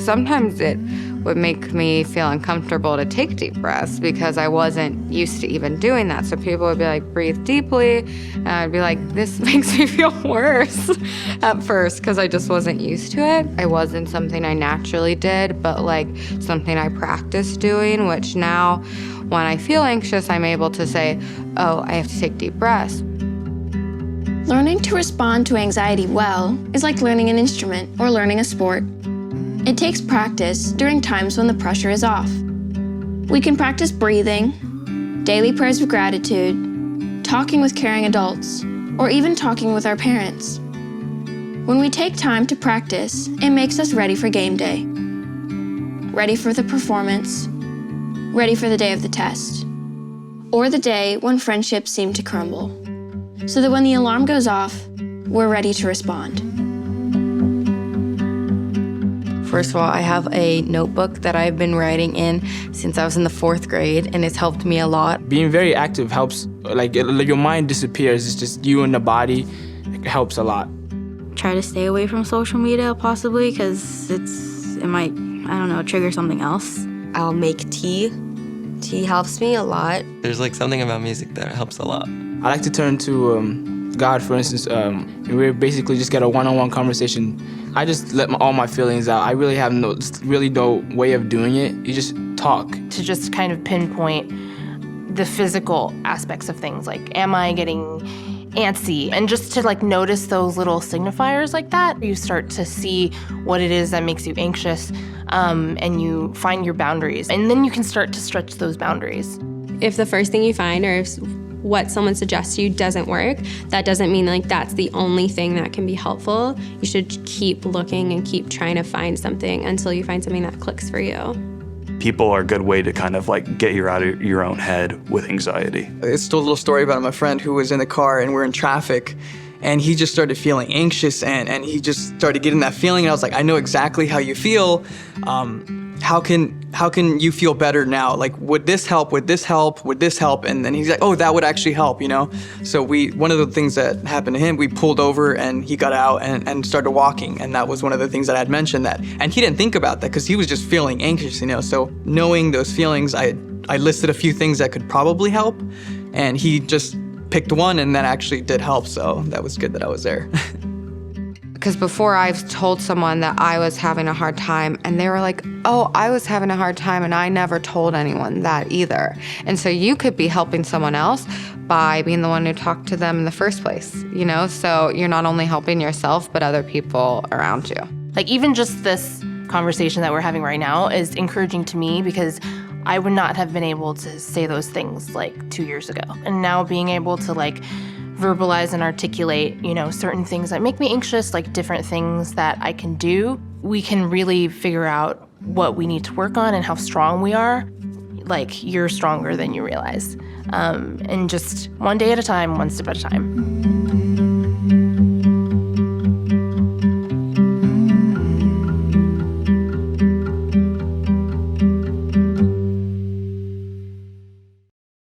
Sometimes it would make me feel uncomfortable to take deep breaths because I wasn't used to even doing that. So people would be like, breathe deeply. And I'd be like, this makes me feel worse at first because I just wasn't used to it. It wasn't something I naturally did, but like something I practiced doing, which now when I feel anxious, I'm able to say, oh, I have to take deep breaths. Learning to respond to anxiety well is like learning an instrument or learning a sport. It takes practice during times when the pressure is off. We can practice breathing, daily prayers of gratitude, talking with caring adults, or even talking with our parents. When we take time to practice, it makes us ready for game day, ready for the performance, ready for the day of the test, or the day when friendships seem to crumble, so that when the alarm goes off, we're ready to respond. First of all, I have a notebook that I've been writing in since I was in the 4th grade, and it's helped me a lot. Being very active helps, like your mind disappears, it's just you and the body, it helps a lot. Try to stay away from social media possibly because it might, I don't know, trigger something else. I'll make tea. Tea helps me a lot. There's like something about music that helps a lot. I like to turn to God, for instance. We basically just get a one-on-one conversation. I just let all my feelings out. I really have no way of doing it. You just talk. To just kind of pinpoint the physical aspects of things, like am I getting antsy? And just to like notice those little signifiers like that, you start to see what it is that makes you anxious, and you find your boundaries. And then you can start to stretch those boundaries. If the first thing you find or if what someone suggests to you doesn't work, that doesn't mean like that's the only thing that can be helpful. You should keep looking and keep trying to find something until you find something that clicks for you. People are a good way to kind of like get you out of your own head with anxiety. It's a little story about my friend who was in the car and we're in traffic and he just started feeling anxious and he just started getting that feeling and I was like, I know exactly how you feel. How can you feel better now? Like, would this help? Would this help? Would this help? And then he's like, oh, that would actually help, you know? So one of the things that happened to him, we pulled over and he got out and started walking. And that was one of the things that I had mentioned that. And he didn't think about that because he was just feeling anxious, you know? So knowing those feelings, I listed a few things that could probably help. And he just picked one and that actually did help. So that was good that I was there. Because before I've told someone that I was having a hard time and they were like, oh, I was having a hard time and I never told anyone that either. And so you could be helping someone else by being the one who talked to them in the first place, you know? So you're not only helping yourself, but other people around you. Like even just this conversation that we're having right now is encouraging to me because I would not have been able to say those things like 2 years ago. And now being able to like verbalize and articulate, you know, certain things that make me anxious, like different things that I can do, we can really figure out what we need to work on and how strong we are. Like, you're stronger than you realize. And just one day at a time, one step at a time.